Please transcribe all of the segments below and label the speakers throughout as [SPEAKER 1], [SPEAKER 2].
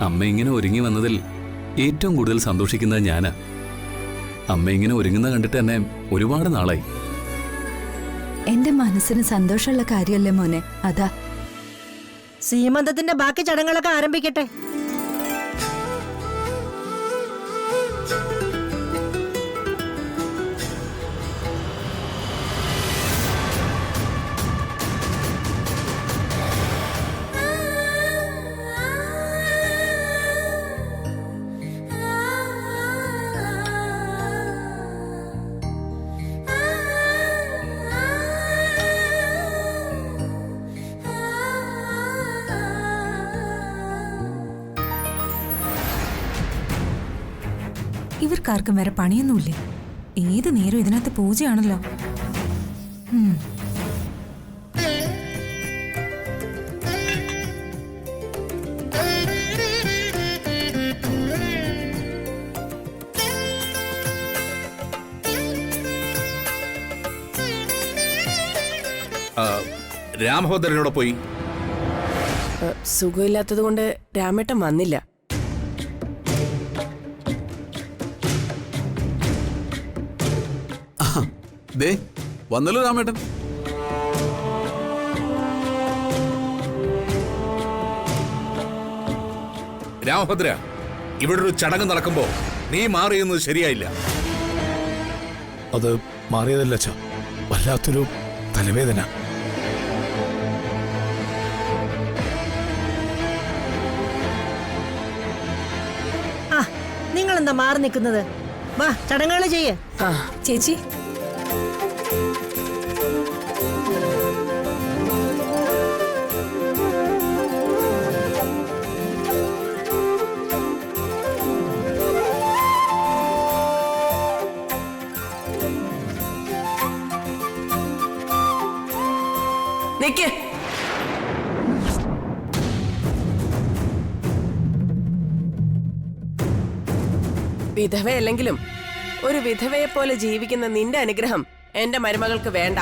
[SPEAKER 1] അമ്മ ഇങ്ങനെ ഒരുങ്ങി വന്നതിൽ ഏറ്റവും കൂടുതൽ സന്തോഷിക്കുന്നത് ഞാനാ. അമ്മ ഇങ്ങനെ ഒരുങ്ങുന്ന കണ്ടിട്ട് തന്നെ ഒരുപാട് നാളായി.
[SPEAKER 2] എന്റെ മനസ്സിന് സന്തോഷമുള്ള കാര്യമല്ലേ മോനെ, അതാ.
[SPEAKER 3] സീമന്തത്തിന്റെ ബാക്കി ചടങ്ങുകളൊക്കെ ആരംഭിക്കട്ടെ.
[SPEAKER 4] ഇവർക്കാർക്കും വേറെ പണിയൊന്നുമില്ലേ? ഏത് നേരം ഇതിനകത്ത് പൂജയാണല്ലോ.
[SPEAKER 5] രാമഭദ്രനോട് പോയി.
[SPEAKER 6] സുഖമില്ലാത്തത് കൊണ്ട് രാമേട്ടൻ വന്നില്ല.
[SPEAKER 5] ദേ വന്നല്ലോ രാമേട്ടൻ. രാമഭദ്ര, ഇവിടെ ഒരു ചടങ്ങ് നടക്കുമ്പോ നീ മാറിയെന്നത് ശരിയായില്ല.
[SPEAKER 7] അത് മാറിയതല്ല അച്ഛാ, വല്ലാത്തൊരു തലവേദന.
[SPEAKER 3] ആ, നിങ്ങളെന്താ മാറി നിൽക്കുന്നത്? വാ, ചടങ്ങുകൾ ചെയ്യേ.
[SPEAKER 4] ചേച്ചി,
[SPEAKER 6] നിക്ക്. വിധവയല്ലെങ്കിലും ഒരു വിധവയെ പോലെ ജീവിക്കുന്ന നിന്റെ അനുഗ്രഹം എന്റെ മരുമകൾക്ക് വേണ്ട.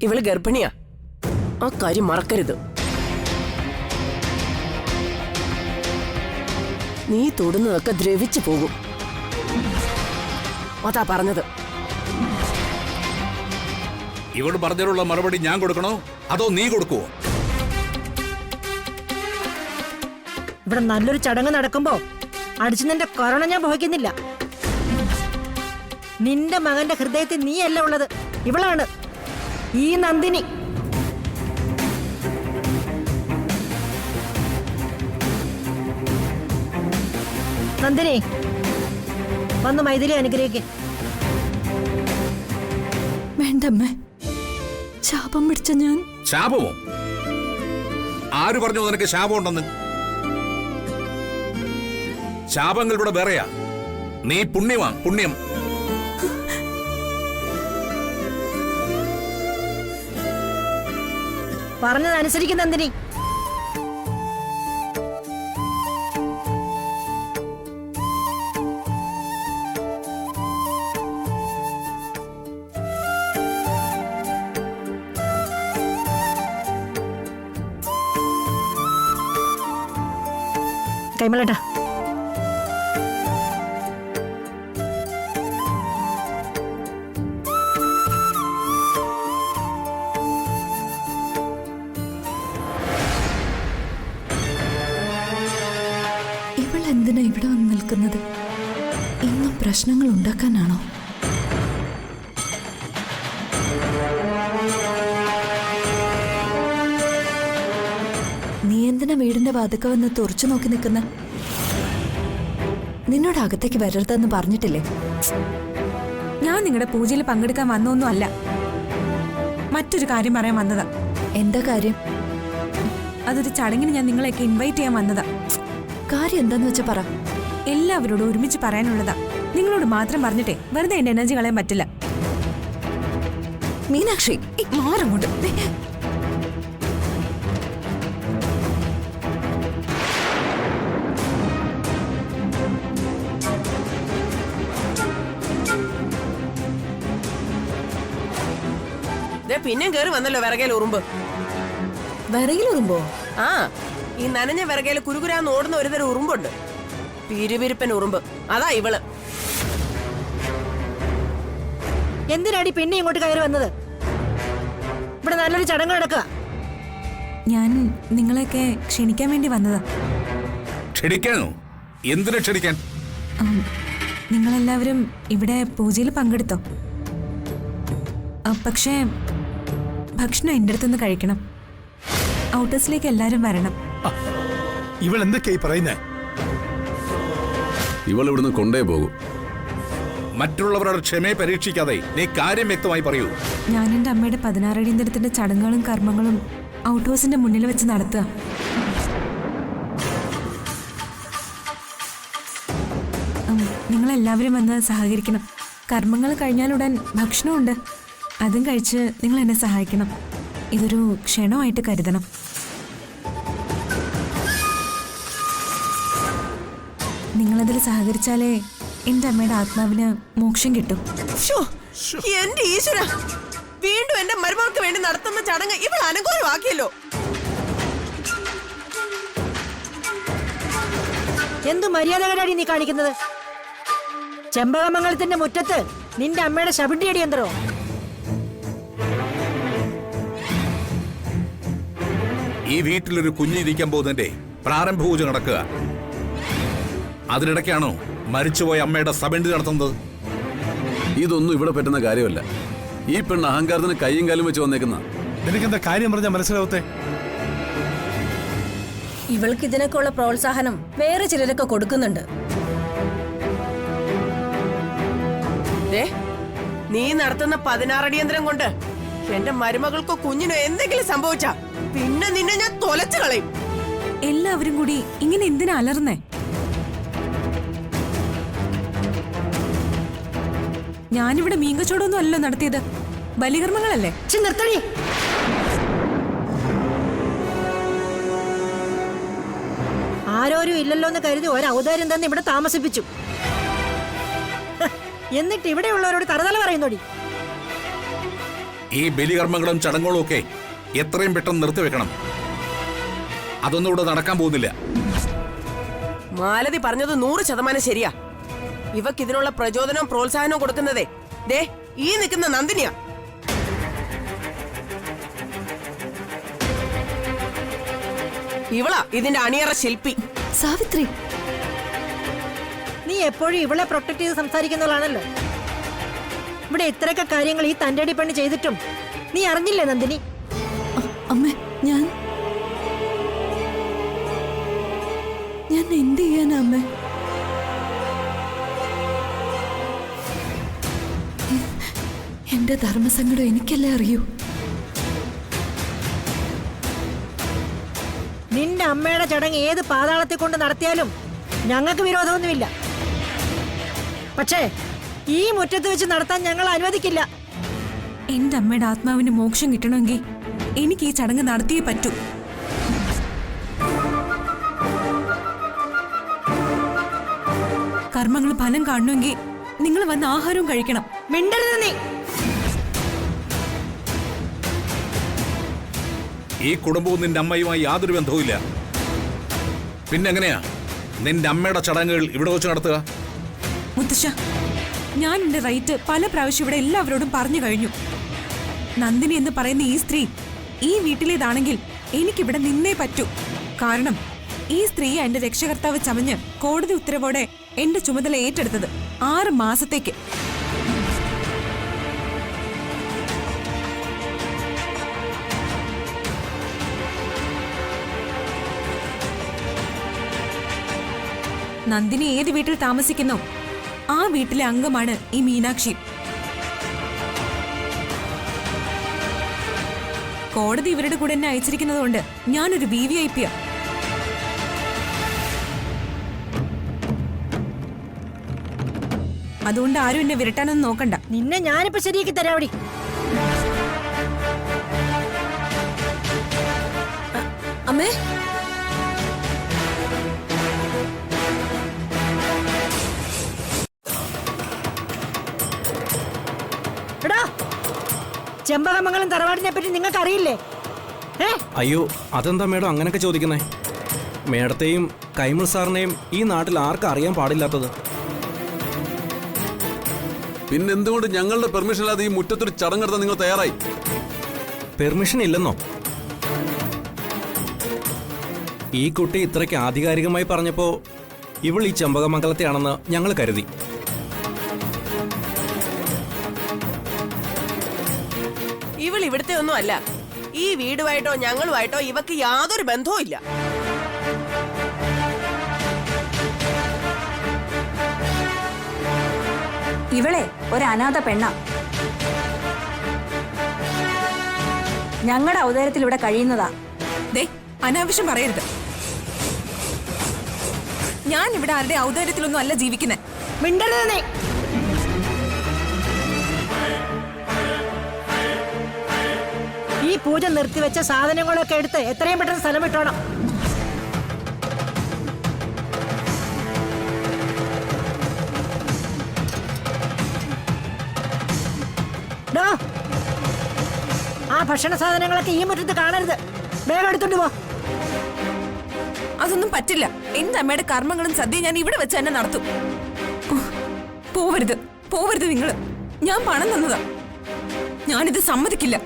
[SPEAKER 6] ഇവള് ഗർഭിണിയാ, ആ കാര്യം മറക്കരുത്. നീ തൊടുന്നതൊക്കെ ദ്രവിച്ചു പോകും, അതാ പറഞ്ഞത്.
[SPEAKER 5] ഇവട് പറഞ്ഞതിനുള്ള മറുപടി ഞാൻ കൊടുക്കണോ അതോ നീ കൊടുക്കുവോ?
[SPEAKER 3] ഇവിടെ നല്ലൊരു ചടങ്ങ് നടക്കുമ്പോ അടിച്ചു നിന്റെ കൊറോണ ഞാൻ വഹിക്കുന്നില്ല. നിന്റെ മകന്റെ ഹൃദയത്തിൽ നീയല്ല ഉള്ളത്, ഇവളാണ്, ഈ നന്ദിനി. നന്ദിനി, വന്ന് മൈഥിലി അനുഗ്രഹിക്ക്.
[SPEAKER 2] വേണ്ടമ്മേ, ശാപം പിടിച്ച ഞാൻ.
[SPEAKER 5] ശാപമോ? ആര് പറഞ്ഞു നിനക്ക് ശാപം ഉണ്ടെന്ന്? ശാപങ്ങൾ ഇവിടെ വേറെയാ. നീ പുണ്യമാ, പുണ്യം.
[SPEAKER 3] പറഞ്ഞതനുസരിക്കും നന്ദിനി. കൈമളേട്ടാ,
[SPEAKER 2] ഇവളെന്തിനാ ഇവിടെ വന്ന് നിൽക്കുന്നത്? ഇന്നും പ്രശ്നങ്ങൾ ഉണ്ടാക്കാനാണോ? നീ എന്തിനാ വീടിന്റെ വാതിക്ക വന്ന് തുറച്ചു നോക്കി നിൽക്കുന്ന? നിന്നോട് അകത്തേക്ക് വരരുതെന്ന് പറഞ്ഞിട്ടില്ലേ?
[SPEAKER 4] ഞാൻ നിങ്ങളുടെ പൂജയിൽ പങ്കെടുക്കാൻ വന്നൊന്നും അല്ല, മറ്റൊരു കാര്യം പറയാൻ വന്നതാ.
[SPEAKER 2] എന്താ കാര്യം?
[SPEAKER 4] അതൊരു ചടങ്ങിന് ഞാൻ നിങ്ങളെയൊക്കെ ഇൻവൈറ്റ് ചെയ്യാൻ വന്നതാ.
[SPEAKER 2] കാര്യം എന്താന്ന് വെച്ചാ പറ.
[SPEAKER 4] എല്ലാവരോടും ഒരുമിച്ച് പറയാനുള്ളതാ. നിങ്ങളോട് മാത്രം പറഞ്ഞിട്ടേ വെറുതെ എന്റെ എനർജി കളയാൻ പറ്റില്ല.
[SPEAKER 2] മീനാക്ഷി, മാറങ്ങോട്ട്.
[SPEAKER 6] പിന്നെയും കേറി വന്നല്ലോ വിറകേൽ ഉറുമ്പ്.
[SPEAKER 3] വിറകിലുറുമ്പോ?
[SPEAKER 6] ആ, ഈ നനഞ്ഞ വിറകയില് കുരുകുരാന്ന് ഓടുന്ന ഒരുതരം ഉറുമ്പുണ്ട്. പിരുപിരുപ്പൻ ഉറുമ്പ്. അതാ ഇവള്.
[SPEAKER 3] എന്തിനാടി പിന്നെ ഇങ്ങോട്ട് കയറി വന്നത്? ഇവിടെ നല്ലൊരു ചടങ്ങ് നടക്കുക.
[SPEAKER 4] ഞാൻ നിങ്ങളെയൊക്കെ ക്ഷണിക്കാൻ വേണ്ടി വന്നതാ.
[SPEAKER 5] ക്ഷണിക്കാനോ? എന്തിനു ക്ഷണിക്കാൻ?
[SPEAKER 4] നിങ്ങളെല്ലാവരും ഇവിടെ പൂജയിൽ പങ്കെടുത്തോ? പക്ഷേ ഭക്ഷണം എൻ്റെ അടുത്തുനിന്ന് കഴിക്കണം. ഔട്ടേഴ്സിലേക്ക് എല്ലാവരും വരണം.
[SPEAKER 7] ഇവൾ എന്തൊക്കെയായി പറയുന്നേ?
[SPEAKER 1] ഇവൾ ഇവിടുന്ന് കൊണ്ടേ പോകും.
[SPEAKER 5] മറ്റുള്ളവരുടെ ക്ഷമയെ പരീക്ഷിക്കാതെ നീ കാര്യം വ്യക്തമായി പറയൂ.
[SPEAKER 4] ഞാൻ എൻ്റെ അമ്മയുടെ 16 അടിയന്തരത്തിന്റെ ചടങ്ങുകളും കർമ്മങ്ങളും ഔട്ട് ഹൗസിന്റെ മുന്നിൽ വെച്ച് നടത്തുക. നിങ്ങളെല്ലാവരും വന്ന് സഹകരിക്കണം. കർമ്മങ്ങൾ കഴിഞ്ഞാലുടൻ ഭക്ഷണമുണ്ട്. അതും കഴിച്ച് നിങ്ങൾ എന്നെ സഹായിക്കണം. ഇതൊരു ക്ഷണമായിട്ട് കരുതണം. നിങ്ങളതിൽ സഹകരിച്ചാലേ എൻ്റെ അമ്മയുടെ ആത്മാവിന് മോക്ഷം കിട്ടും.
[SPEAKER 6] ശ്ശോ, എന്റെ ഈശ്വര, വീണ്ടും എന്റെ മരുമകൾക്ക് വേണ്ടി നടത്തുന്ന ചടങ്ങ് ഇവൾ അനുകൂലമാക്കിയല്ലോ.
[SPEAKER 3] എന്തു മര്യാദകളാടി നീ കാണിക്കുന്നത്? ചെമ്പകമംഗലത്തിന്റെ മുറ്റത്ത് നിന്റെ അമ്മയുടെ ശബിണ്ടി അടിയന്തരോ?
[SPEAKER 5] ഈ വീട്ടിലൊരു കുഞ്ഞിരിക്കാൻ പോകുന്നതിന്റെ പ്രാരംഭ പൂജ നടക്കുക. അതിനിടയ്ക്കാണോ മരിച്ചുപോയ അമ്മയുടെ സബണ്ടി നടത്തുന്നത്?
[SPEAKER 1] ഇതൊന്നും ഇവിടെ പറ്റുന്ന കാര്യമല്ല. ഈ പെണ്ണ് അഹങ്കാരത്തിന് കൈയും കാലും വെച്ച് വന്നേക്കുന്ന.
[SPEAKER 7] നിനക്കെന്താ കാര്യം പറഞ്ഞാൽ മനസ്സിലാവത്തെ?
[SPEAKER 3] ഇവൾക്ക് ഇതിനൊക്കെ ഉള്ള പ്രോത്സാഹനം വേറെ ചിലരൊക്കെ കൊടുക്കുന്നുണ്ട്.
[SPEAKER 6] നീ നടത്തുന്ന 16 അടിയന്തരം കൊണ്ട് എന്റെ മരുമകൾക്കോ കുഞ്ഞിനോ എന്തെങ്കിലും സംഭവിച്ചാ പിന്നെ നിന്നെ ഞാൻ തൊലച്ചു കളയും.
[SPEAKER 4] എല്ലാവരും കൂടി ഇങ്ങനെ എന്തിനാ അലർന്നേ? ഞാനിവിടെ മീങ്കച്ചോടൊന്നും അല്ലല്ലോ നടത്തിയത്. ബലികർമ്മങ്ങളല്ലേ?
[SPEAKER 3] നിർത്തണി. ആരോരും ഇല്ലല്ലോ എന്ന് കരുതി ഒരു ഔദാര്യം തന്നെ ഇവിടെ താമസിപ്പിച്ചു. എന്നിട്ട് ഇവിടെയുള്ളവരോട് തറതല പറയുന്നോടി.
[SPEAKER 5] ഈ ബലികർമ്മങ്ങളും ചടങ്ങുകളും ഒക്കെ എത്രയും പെട്ടെന്ന് നിർത്തിവെക്കണം. അതൊന്നും ഇവിടെ നടക്കാൻ പോകുന്നില്ല.
[SPEAKER 6] മാലതി പറഞ്ഞത് 100% ശരിയാ. ഇവക്ക് ഇതിനുള്ള പ്രചോദനവും പ്രോത്സാഹനവും കൊടുക്കുന്നതേ ദേ ഈ നിൽക്കുന്ന നന്ദിനിയാ. ഇവളാ ഇതിന്റെ അണിയറ ശില്പി.
[SPEAKER 2] സാവിത്രി,
[SPEAKER 3] നീ എപ്പോഴും ഇവളെ പ്രൊട്ടക്ട് ചെയ്ത് സംസാരിക്കുന്നവളാണല്ലോ. ഇവിടെ ഇത്രയൊക്കെ കാര്യങ്ങൾ ഈ തന്റെ അടി പെണ്ണ് ചെയ്തിട്ടും നീ അറിഞ്ഞില്ലേ നന്ദിനി?
[SPEAKER 2] അമ്മേ, ഞാൻ എന്ത് ചെയ്യാനാ അമ്മേ? എന്റെ ധർമ്മസങ്കടം എനിക്കല്ലേ അറിയൂ.
[SPEAKER 3] നിന്റെ അമ്മയുടെ ചടങ്ങ് ഏത് പാതാളത്തിൽ കൊണ്ട് നടത്തിയാലും ഞങ്ങൾക്ക് വിരോധമൊന്നുമില്ല. പക്ഷേ ഈ മുറ്റത്ത് വെച്ച് നടത്താൻ ഞങ്ങൾ അനുവദിക്കില്ല.
[SPEAKER 4] എന്റെ അമ്മയുടെ ആത്മാവിന് മോക്ഷം കിട്ടണമെങ്കിൽ എനിക്ക് ഈ ചടങ്ങ് നടത്തിയേ പറ്റൂ. കർമ്മങ്ങൾ ഫലം കാണണമെങ്കിൽ നിങ്ങൾ വന്ന് ആഹാരവും കഴിക്കണം.
[SPEAKER 3] മിണ്ടരുത് നീ.
[SPEAKER 5] ഈ കുടുംബവും നിന്റെ അമ്മയുമായി യാതൊരു ബന്ധവുമില്ല. പിന്നെങ്ങനെയാ നിന്റെ അമ്മയുടെ ചടങ്ങുകൾ ഇവിടെ വെച്ച് നടത്തുക?
[SPEAKER 4] മുത്തശ്ശ, ഞാൻ എന്റെ റൈറ്റ് പല പ്രാവശ്യം ഇവിടെ എല്ലാവരോടും പറഞ്ഞു കഴിഞ്ഞു. നന്ദിനി എന്ന് പറയുന്ന ഈ സ്ത്രീ ഈ വീട്ടിലേതാണെങ്കിൽ എനിക്കിവിടെ നിന്നേ പറ്റൂ. കാരണം ഈ സ്ത്രീ എന്റെ രക്ഷകർത്താവ് ചമഞ്ഞ് കോടതി ഉത്തരവോടെ എന്റെ ചുമതല ഏറ്റെടുത്തത് 6 മാസത്തേക്ക്. നന്ദിനി ഏത് വീട്ടിൽ താമസിക്കുന്നോ ആ വീട്ടിലെ അംഗമാണ് ഈ മീനാക്ഷി. കോടതി ഇവരുടെ കൂടെ എന്നെ അയച്ചിരിക്കുന്നതുകൊണ്ട് ഞാനൊരു VVIP. അതുകൊണ്ട് ആരും എന്നെ വിരട്ടാനൊന്നും നോക്കണ്ട.
[SPEAKER 3] നിന്നെ ഞാനിപ്പോ ശരിയാക്കി തരാവടി.
[SPEAKER 2] അമ്മേ,
[SPEAKER 3] എടാ, ചെമ്പകമംഗലം തറവാടിനെ പറ്റി നിങ്ങൾക്ക് അറിയില്ലേ? ഏ
[SPEAKER 8] അയ്യോ അതെന്താ മേഡം അങ്ങനെയൊക്കെ ചോദിക്കുന്നേ? മേഡത്തെയും കൈമൾ സാറിനെയും ഈ നാട്ടിൽ ആർക്കും അറിയാൻ പാടില്ലാത്തത്?
[SPEAKER 1] പിന്നെന്തുകൊണ്ട് ഞങ്ങളുടെ പെർമിഷൻ ഇല്ലാതെ ഈ മുറ്റത്തൊരു ചടങ്ങ് നടത്താൻ നിങ്ങൾ തയ്യാറായി?
[SPEAKER 8] പെർമിഷൻ ഇല്ലെന്നോ? ഈ കുട്ടി ഇത്രയ്ക്ക് ആധികാരികമായി പറഞ്ഞപ്പോ ഇവൾ ഈ ചെമ്പകമംഗലത്തെയാണെന്ന് ഞങ്ങൾ കരുതി.
[SPEAKER 6] ഇവൾ ഇവിടുത്തെ ഒന്നും അല്ല. ഈ വീടുമായിട്ടോ ഞങ്ങളുമായിട്ടോ ഇവക്ക് യാതൊരു ബന്ധവും ഇല്ല.
[SPEAKER 2] ഇവളെ ഒരു അനാഥ പെണ്ണ. ഞങ്ങളുടെ ഔദാര്യത്തിൽ ഇവിടെ കഴിയുന്നതാ.
[SPEAKER 4] ദേ അനാവശ്യം പറയരുത്. ഞാൻ ഇവിടെ ആരുടെ ഔദാര്യത്തിലൊന്നും അല്ല ജീവിക്കുന്നത്.
[SPEAKER 3] മിണ്ടരുത് നീ. ഈ പൂജ നിർത്തിവെച്ച സാധനങ്ങളൊക്കെ എടുത്ത് എത്രയും പെട്ടെന്ന് സ്ഥലം വിട്ടോണം. ഡോ, ആ ഭക്ഷണ സാധനങ്ങളൊക്കെ ഈ മുറ്റത്ത് കാണരുത്. വേഗം എടുത്തോണ്ട് പോ.
[SPEAKER 4] അതൊന്നും പറ്റില്ല. എന്റെ അമ്മയുടെ കർമ്മങ്ങളും സദ്യയും ഞാൻ ഇവിടെ വെച്ച് തന്നെ നടത്തും. പോവരുത്, പോവരുത് നിങ്ങള്. ഞാൻ പണം തന്നതാ. ഞാനിത് സമ്മതിക്കില്ല.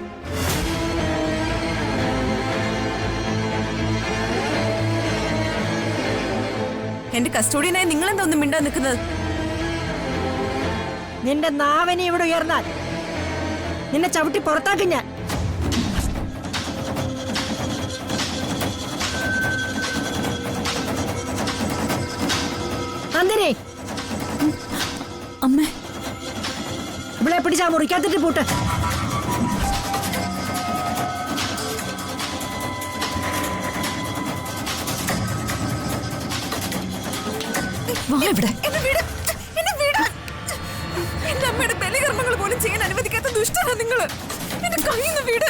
[SPEAKER 4] എന്റെ കസ്റ്റോഡിയനായി നിങ്ങളെന്താ ഒന്നും മിണ്ടാൻ നിൽക്കുന്നത്?
[SPEAKER 3] നിന്റെ നാവിനെ ഇവിടെ ഉയർന്നാൽ നിന്നെ ചവിട്ടി പുറത്താക്കും ഞാൻ. നന്ദിനി,
[SPEAKER 2] അമ്മേ,
[SPEAKER 3] ഇവിടെ പിടിച്ചാ മുറിക്കാത്തിട്ട് പൂട്ട്.
[SPEAKER 2] വാ ഇവിടെ.
[SPEAKER 4] എന്നെ വിട്, എന്നെ വിട്. എന്റെ അമ്മയുടെ ബലികർമ്മങ്ങൾ പോലും ചെയ്യാൻ അനുവദിക്കാത്ത ദുഷ്ടനാ നിങ്ങള്. എന്റെ കയ്യിൽ നിന്ന് വിട്.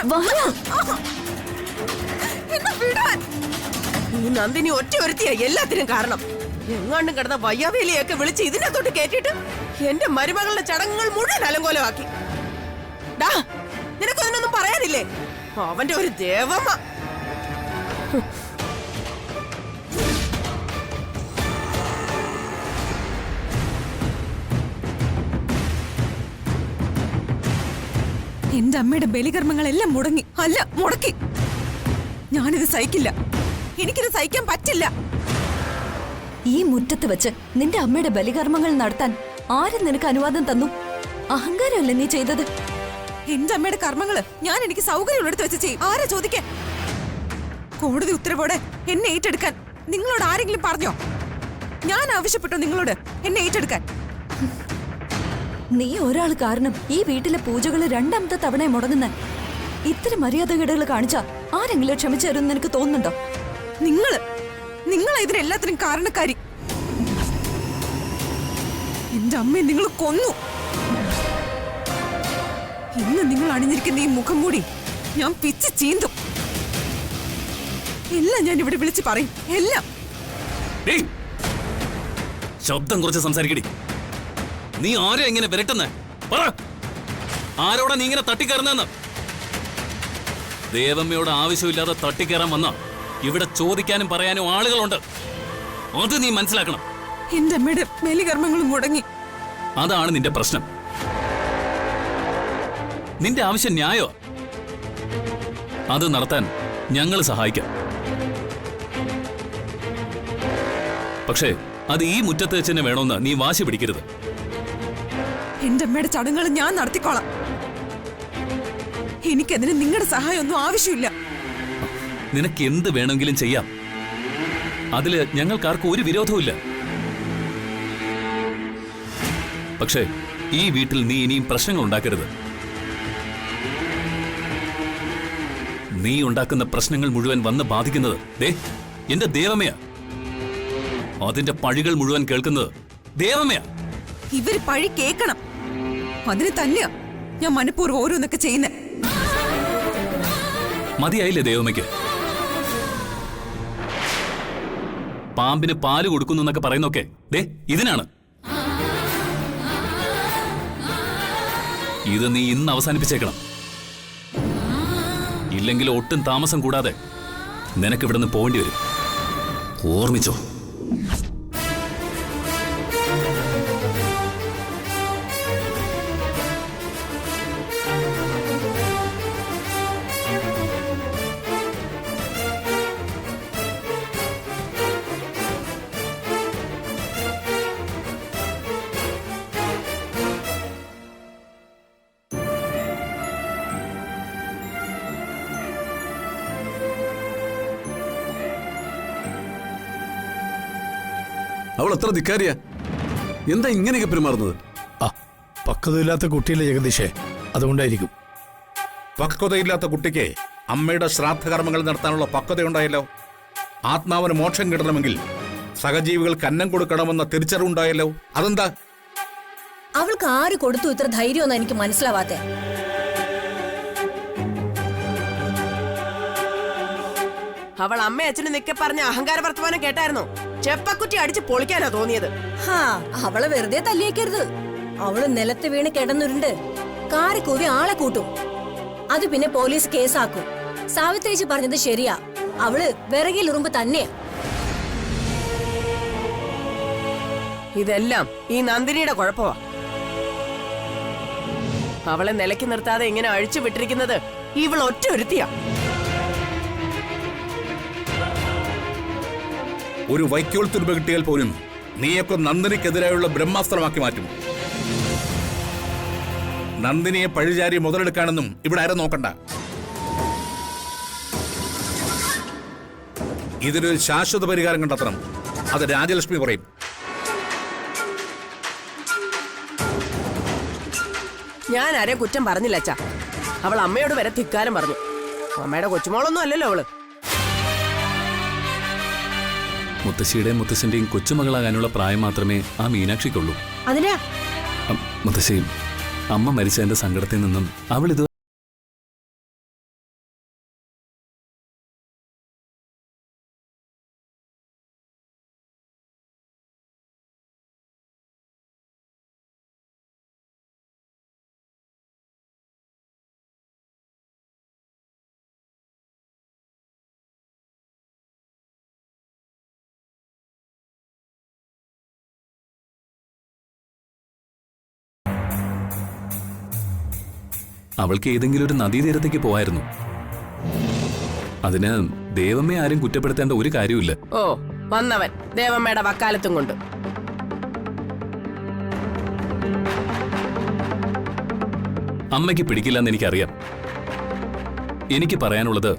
[SPEAKER 4] എന്നെ വിടാൻ.
[SPEAKER 6] ഈ നന്ദിനി ഒറ്റ ഒരുത്തിയാ എല്ലാത്തിനും കാരണം. എങ്ങാണ്ടും കിടന്ന വയ്യാവേലിയൊക്കെ വിളിച്ച് ഇതിനകത്തോട്ട് കേട്ടിട്ട് എന്റെ മരുമകളുടെ ചടങ്ങുകൾ മുഴുവൻ അലങ്കോലമാക്കി. ഡാ, നിനക്കതിനൊന്നും പറയാനില്ലേ? അവന്റെ ഒരു ദേവമ്മ.
[SPEAKER 4] എന്റെ അമ്മയുടെ ബലികർമ്മങ്ങളെല്ലാം മുടങ്ങി, അല്ല മുടക്കി. ഞാനിത് സഹിക്കില്ല. എനിക്കിത് സഹിക്കാൻ പറ്റില്ല.
[SPEAKER 2] ഈ മുറ്റത്ത് വെച്ച് നിന്റെ അമ്മയുടെ ബലികർമ്മങ്ങൾ നടത്താൻ ആരും നിനക്ക് അനുവാദം തന്നു? അഹങ്കാരമല്ലേ നീ ചെയ്തത്?
[SPEAKER 4] എന്റെ അമ്മയുടെ കർമ്മങ്ങള് ഞാൻ എനിക്ക് സൗകര്യമുള്ളിടത്ത് വെച്ച് ചെയ്യും. ആരാ ചോദിക്കാൻ? കോടതി ഉത്തരവോടെ എന്നെ ഏറ്റെടുക്കാൻ നിങ്ങളോട് ആരെങ്കിലും പറഞ്ഞോ? ഞാൻ ആവശ്യപ്പെട്ടോ നിങ്ങളോട് എന്നെ ഏറ്റെടുക്കാൻ?
[SPEAKER 2] നീ ഒരാൾ കാരണം ഈ വീട്ടിലെ പൂജകൾ രണ്ടാമത്തെ തവണ മുടങ്ങുന്ന. ഇത്തരം മര്യാദകേടുകൾ കാണിച്ചാ ആരെങ്കിലും ക്ഷമിച്ചു തരുമെന്ന് നിനക്ക് തോന്നുന്നുണ്ടോ?
[SPEAKER 4] നിങ്ങളെ ഇതിനെല്ലാത്തിനും കാരണക്കാരി. എന്റെ അമ്മയെ നിങ്ങൾ കൊന്നു. ഇന്ന് നിങ്ങൾ അണിഞ്ഞിരിക്കുന്ന ഈ മുഖം മൂടി ഞാൻ പിച്ച് ചീന്തും. എല്ലാം ഞാൻ ഇവിടെ വിളിച്ച് പറയും. എല്ലാം.
[SPEAKER 1] ശബ്ദം കുറച്ച് സംസാരിക്കടി. നീ ആരെ എങ്ങനെ വിരട്ടുന്നേ? പറ, ആരോടാ നീ ഇങ്ങനെ തട്ടിക്കയറുന്നെന്ന്? ദേവമ്മയോട് ആവശ്യമില്ലാതെ തട്ടിക്കയറാൻ വന്ന ഇവിടെ ചോദിക്കാനും പറയാനും ആളുകളുണ്ട്. അത് നീ മനസ്സിലാക്കണം.
[SPEAKER 4] എന്റെ അമ്മയുടെ ബലികർമ്മങ്ങളും മുടങ്ങി.
[SPEAKER 1] അതാണ് നിന്റെ പ്രശ്നം. നിന്റെ ആവശ്യം ന്യായോ? അത് നടത്താൻ ഞങ്ങൾ സഹായിക്കാം. പക്ഷേ അത് ഈ മുറ്റത്ത് വെച്ച് തന്നെ വേണമെന്ന് നീ വാശി പിടിക്കരുത്.
[SPEAKER 4] എന്റെ അമ്മയുടെ ചടങ്ങുകൾ ഞാൻ നടത്തിക്കോളാം. എനിക്കതിന് നിങ്ങളുടെ സഹായം ഒന്നും ആവശ്യമില്ല.
[SPEAKER 1] നിനക്ക് എന്ത് വേണമെങ്കിലും ചെയ്യാം. അതില് ഞങ്ങൾക്കാർക്കും ഒരു വിരോധവുമില്ല. പക്ഷേ ഈ വീട്ടിൽ നീ ഇനിയും പ്രശ്നങ്ങൾ ഉണ്ടാക്കരുത്. നീ ഉണ്ടാക്കുന്ന പ്രശ്നങ്ങൾ മുഴുവൻ വന്ന് ബാധിക്കുന്നത് എന്റെ ദേവമയാ. അതിന്റെ പഴികൾ മുഴുവൻ കേൾക്കുന്നത് ദേവമയാ.
[SPEAKER 4] ഇവര് പഴി കേൾക്കണം. അതിന് തന്നെയാ ഞാൻ മനഃപൂർവ്വം ഓരോന്നൊക്കെ ചെയ്യുന്നേ.
[SPEAKER 1] മതിയായില്ലേ ദേവമയ്ക്ക്? പാമ്പിന് പാല് കൊടുക്കുന്നു എന്നൊക്കെ പറയുന്നൊക്കെ ഇതിനാണ്. ഇത് നീ ഇന്ന് അവസാനിപ്പിച്ചേക്കണം. ഇല്ലെങ്കിൽ ഒട്ടും താമസം കൂടാതെ നിനക്ക് ഇവിടുന്ന് പോകേണ്ടി വരും. ഓർമ്മിച്ചോ?
[SPEAKER 9] അവൾ എത്ര ധിക്കാരിയാ! എന്താ ഇങ്ങനെയൊക്കെ പെരുമാറുന്നത്?
[SPEAKER 7] ആ പക്വതയില്ലാത്ത കുട്ടിയല്ലേ ജഗദീഷേ, അതുകൊണ്ടായിരിക്കും.
[SPEAKER 5] പക്വതയില്ലാത്ത കുട്ടിക്ക് അമ്മയുടെ ശ്രാദ്ധകർമ്മങ്ങൾ നടത്താനുള്ള പക്വതയുണ്ടായല്ലോ. ആത്മാവിന് മോക്ഷം കിട്ടണമെങ്കിൽ സഹജീവികൾക്ക് അന്നം കൊടുക്കണമെന്ന തിരിച്ചറിവുണ്ടായല്ലോ. അതെന്താ?
[SPEAKER 10] അവൾക്ക് ആര് കൊടുത്തു ഇത്ര ധൈര്യമൊന്നും എനിക്ക് മനസ്സിലാവാത്തെ.
[SPEAKER 6] അവൾ അമ്മ അച്ഛനും നിക്കെ പറഞ്ഞ അഹങ്കാര വർത്തമാനം കേട്ടായിരുന്നു. ചെപ്പക്കുറ്റി അടിച്ച് പൊളിക്കാനാ തോന്നിയത്.
[SPEAKER 10] ഹാ, അവളെ വെറുതെ തല്ലിയേക്കരുത്. അവള് നിലത്ത് വീണ് കിടന്നുരുണ്ട് കാറിക്കൂവി ആളെ കൂട്ടും. അത് പിന്നെ പോലീസ് കേസാക്കും. സാവിത്രിച്ച് പറഞ്ഞത് ശരിയാ, അവള് വിറകിൽ ഉറുമ്പ് തന്നെയാ.
[SPEAKER 6] ഇതെല്ലാം ഈ നന്ദിനിയുടെ കുഴപ്പമാ. അവളെ നിലയ്ക്ക് നിർത്താതെ ഇങ്ങനെ അഴിച്ചു വിട്ടിരിക്കുന്നത് ഇവൾ ഒറ്റ ഒരുത്തിയാ.
[SPEAKER 5] ഒരു വൈക്കോൽ തുരുമ്പ് കിട്ടിയാൽ പോലും നീയൊക്കെ നന്ദിനിക്കെതിരായുള്ള ബ്രഹ്മാസ്ത്രമാക്കി മാറ്റും. നന്ദിനിയെ പഴിചാരി മുതലെടുക്കാനൊന്നും ഇവിടെ ആരും നോക്കണ്ട. ഇതിനൊരു ശാശ്വത പരിഹാരം കണ്ടെത്തണം. അത് രാജലക്ഷ്മി പറയും.
[SPEAKER 6] ഞാൻ ആരെയും കുറ്റം പറഞ്ഞില്ല അച്ഛാ. അവൾ അമ്മയോട് വരെ ധിക്കാരം പറഞ്ഞു. അമ്മയുടെ കൊച്ചുമോളൊന്നും അല്ലല്ലോ അവള്.
[SPEAKER 1] മുത്തശ്ശിയുടെയും മുത്തശ്ശന്റെയും കൊച്ചുമകളാകാനുള്ള പ്രായം മാത്രമേ ആ മീനാക്ഷിക്കുള്ളൂ.
[SPEAKER 3] അതിനാ
[SPEAKER 1] മുത്തശ്ശി, അമ്മ മരിച്ചതിന്റെ സങ്കടത്തിൽ നിന്നും അവൾ ഇത് അവൾക്ക് ഏതെങ്കിലും ഒരു നദീതീരത്തേക്ക് പോവായിരുന്നു. അതിന് ദേവമ്മ ആരും കുറ്റപ്പെടുത്തേണ്ട ഒരു കാര്യമില്ല.
[SPEAKER 6] ഓ, വന്നവൻ ദേവമ്മയുടെ വക്കാലത്തും കൊണ്ട്.
[SPEAKER 1] അമ്മയ്ക്ക് പിടിക്കില്ലെന്ന് എനിക്കറിയാം. എനിക്ക് പറയാനുള്ളത്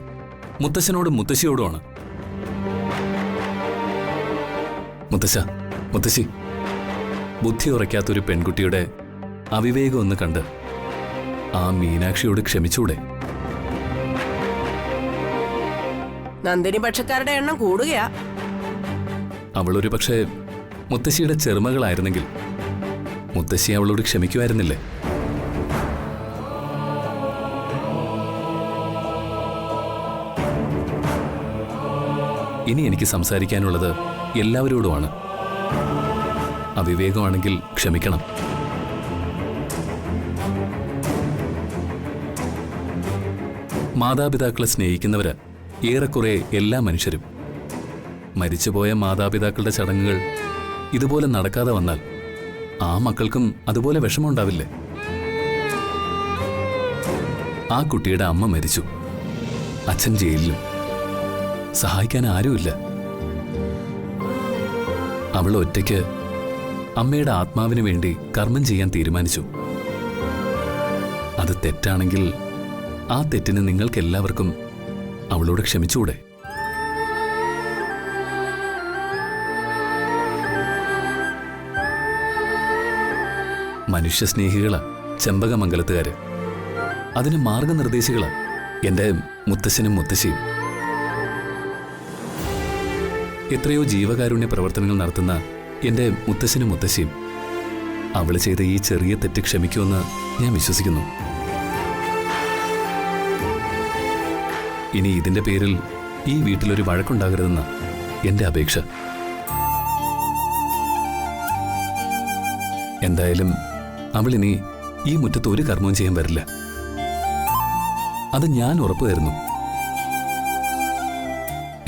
[SPEAKER 1] മുത്തശ്ശനോടും മുത്തശ്ശിയോടുമാണ്. മുത്തശ്ശ, മുത്തശ്ശി, ബുദ്ധി ഉറയ്ക്കാത്തൊരു പെൺകുട്ടിയുടെ അവിവേകം ഒന്ന് കണ്ട് ആ മീനാക്ഷിയോട് ക്ഷമിച്ചൂടെ?
[SPEAKER 6] നന്ദിനി പക്ഷക്കാരുടെ എണ്ണം കൂടുകയാ.
[SPEAKER 1] അവളൊരു പക്ഷേ മുത്തശ്ശിയുടെ ചെറുമകളായിരുന്നെങ്കിൽ മുത്തശ്ശി അവളോട് ക്ഷമിക്കുമായിരുന്നില്ലേ? ഇനി എനിക്ക് സംസാരിക്കാനുള്ളത് എല്ലാവരോടുമാണ്. അവിവേകമാണെങ്കിൽ ക്ഷമിക്കണം. മാതാപിതാക്കളെ സ്നേഹിക്കുന്നവര് ഏറെക്കുറെ എല്ലാ മനുഷ്യരും. മരിച്ചുപോയ മാതാപിതാക്കളുടെ ചടങ്ങുകൾ ഇതുപോലെ നടക്കാതെ വന്നാൽ ആ മക്കൾക്കും അതുപോലെ വിഷമമുണ്ടാവില്ലേ? ആ കുട്ടിയുടെ അമ്മ മരിച്ചു, അച്ഛൻ ജയിലിലും, സഹായിക്കാൻ ആരുമില്ല. അവൾ ഒറ്റയ്ക്ക് അമ്മയുടെ ആത്മാവിന് വേണ്ടി കർമ്മം ചെയ്യാൻ തീരുമാനിച്ചു. അത് തെറ്റാണെങ്കിൽ ആ തെറ്റിന് നിങ്ങൾക്കെല്ലാവർക്കും അവളോട് ക്ഷമിച്ചുകൂടെ? മനുഷ്യസ്നേഹികളാ ചെമ്പകമംഗലത്തുകാര്. അതിന് മാർഗനിർദ്ദേശികളാ എന്റെ മുത്തശ്ശനും മുത്തശ്ശിയും. എത്രയോ ജീവകാരുണ്യ പ്രവർത്തനങ്ങൾ നടത്തുന്ന എന്റെ മുത്തശ്ശനും മുത്തശ്ശിയും അവള് ചെയ്ത ഈ ചെറിയ തെറ്റ് ക്ഷമിക്കുമെന്ന് ഞാൻ വിശ്വസിക്കുന്നു. ഇനി ഇതിന്റെ പേരിൽ ഈ വീട്ടിലൊരു വഴക്കുണ്ടാകരുതെന്ന എന്റെ അപേക്ഷ. എന്തായാലും അവളിനി ഈ മുറ്റത്ത് ഒരു കർമ്മവും ചെയ്യാൻ വരില്ല. അത് ഞാൻ ഉറപ്പു തരുന്നു.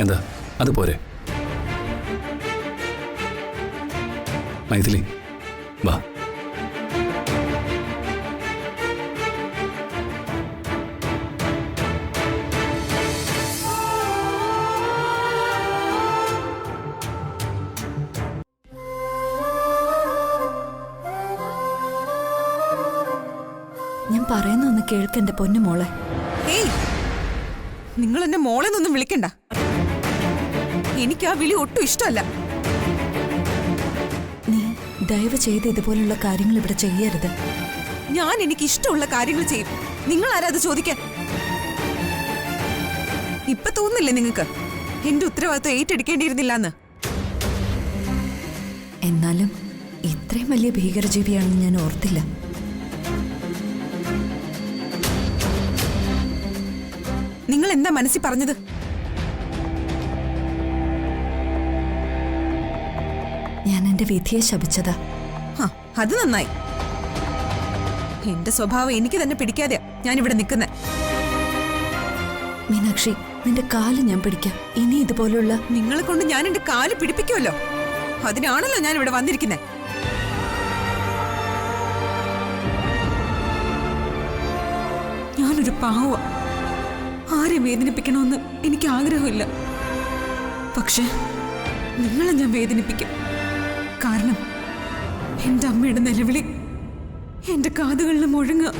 [SPEAKER 1] എന്താ അത് പോരെ? മൈഥിലി വാ.
[SPEAKER 2] ഞാൻ പറയുന്ന ഒന്ന് കേൾക്കെന്റെ പൊന്നു മോളെ.
[SPEAKER 4] ഏയ്, നിങ്ങൾ എന്നെ മോളെ നിന്നും വിളിക്കണ്ട. എനിക്ക് ആ വിളി ഒട്ടും ഇഷ്ടമല്ല.
[SPEAKER 2] നീ ദയവ് ചെയ്ത് ഇതുപോലുള്ള കാര്യങ്ങൾ ഇവിടെ ചെയ്യരുത്.
[SPEAKER 4] ഞാൻ എനിക്ക് ഇഷ്ടമുള്ള കാര്യങ്ങൾ ചെയ്യും. നിങ്ങൾ ആരാ അത് ചോദിക്കാൻ? ഇപ്പൊ തോന്നുന്നില്ലേ നിങ്ങൾക്ക് എന്റെ ഉത്തരവാദിത്വം ഏറ്റെടുക്കേണ്ടിയിരുന്നില്ല എന്ന്?
[SPEAKER 2] എന്നാലും ഇത്രയും വലിയ ഭീകരജീവിയാണെന്ന് ഞാൻ ഓർത്തില്ല.
[SPEAKER 4] നിങ്ങൾ എന്താ മനസ്സിൽ പറഞ്ഞത്?
[SPEAKER 2] ഞാൻ എന്റെ വിധിയെ ശപിച്ചതാ.
[SPEAKER 4] അത് നന്നായി. എന്റെ സ്വഭാവം എനിക്ക് തന്നെ പിടിക്കാതെ ഞാൻ ഇവിടെ നിൽക്കുന്നെ.
[SPEAKER 2] മീനാക്ഷി, നിന്റെ കാല് ഞാൻ പിടിക്കാം. ഇനി ഇതുപോലുള്ള
[SPEAKER 4] നിങ്ങളെ കൊണ്ട് ഞാൻ എന്റെ കാല് പിടിപ്പിക്കുമല്ലോ. അതിനാണല്ലോ ഞാൻ ഇവിടെ വന്നിരിക്കുന്നത്. ഞാനൊരു പാവ. ആരെ വേദനിപ്പിക്കണമെന്ന് എനിക്ക് ആഗ്രഹമില്ല. പക്ഷെ നിങ്ങളെ ഞാൻ വേദനിപ്പിക്കും. കാരണം എന്റെ അമ്മയുടെ നിലവിളി എന്റെ കാതുകളിൽ മുഴങ്ങുക.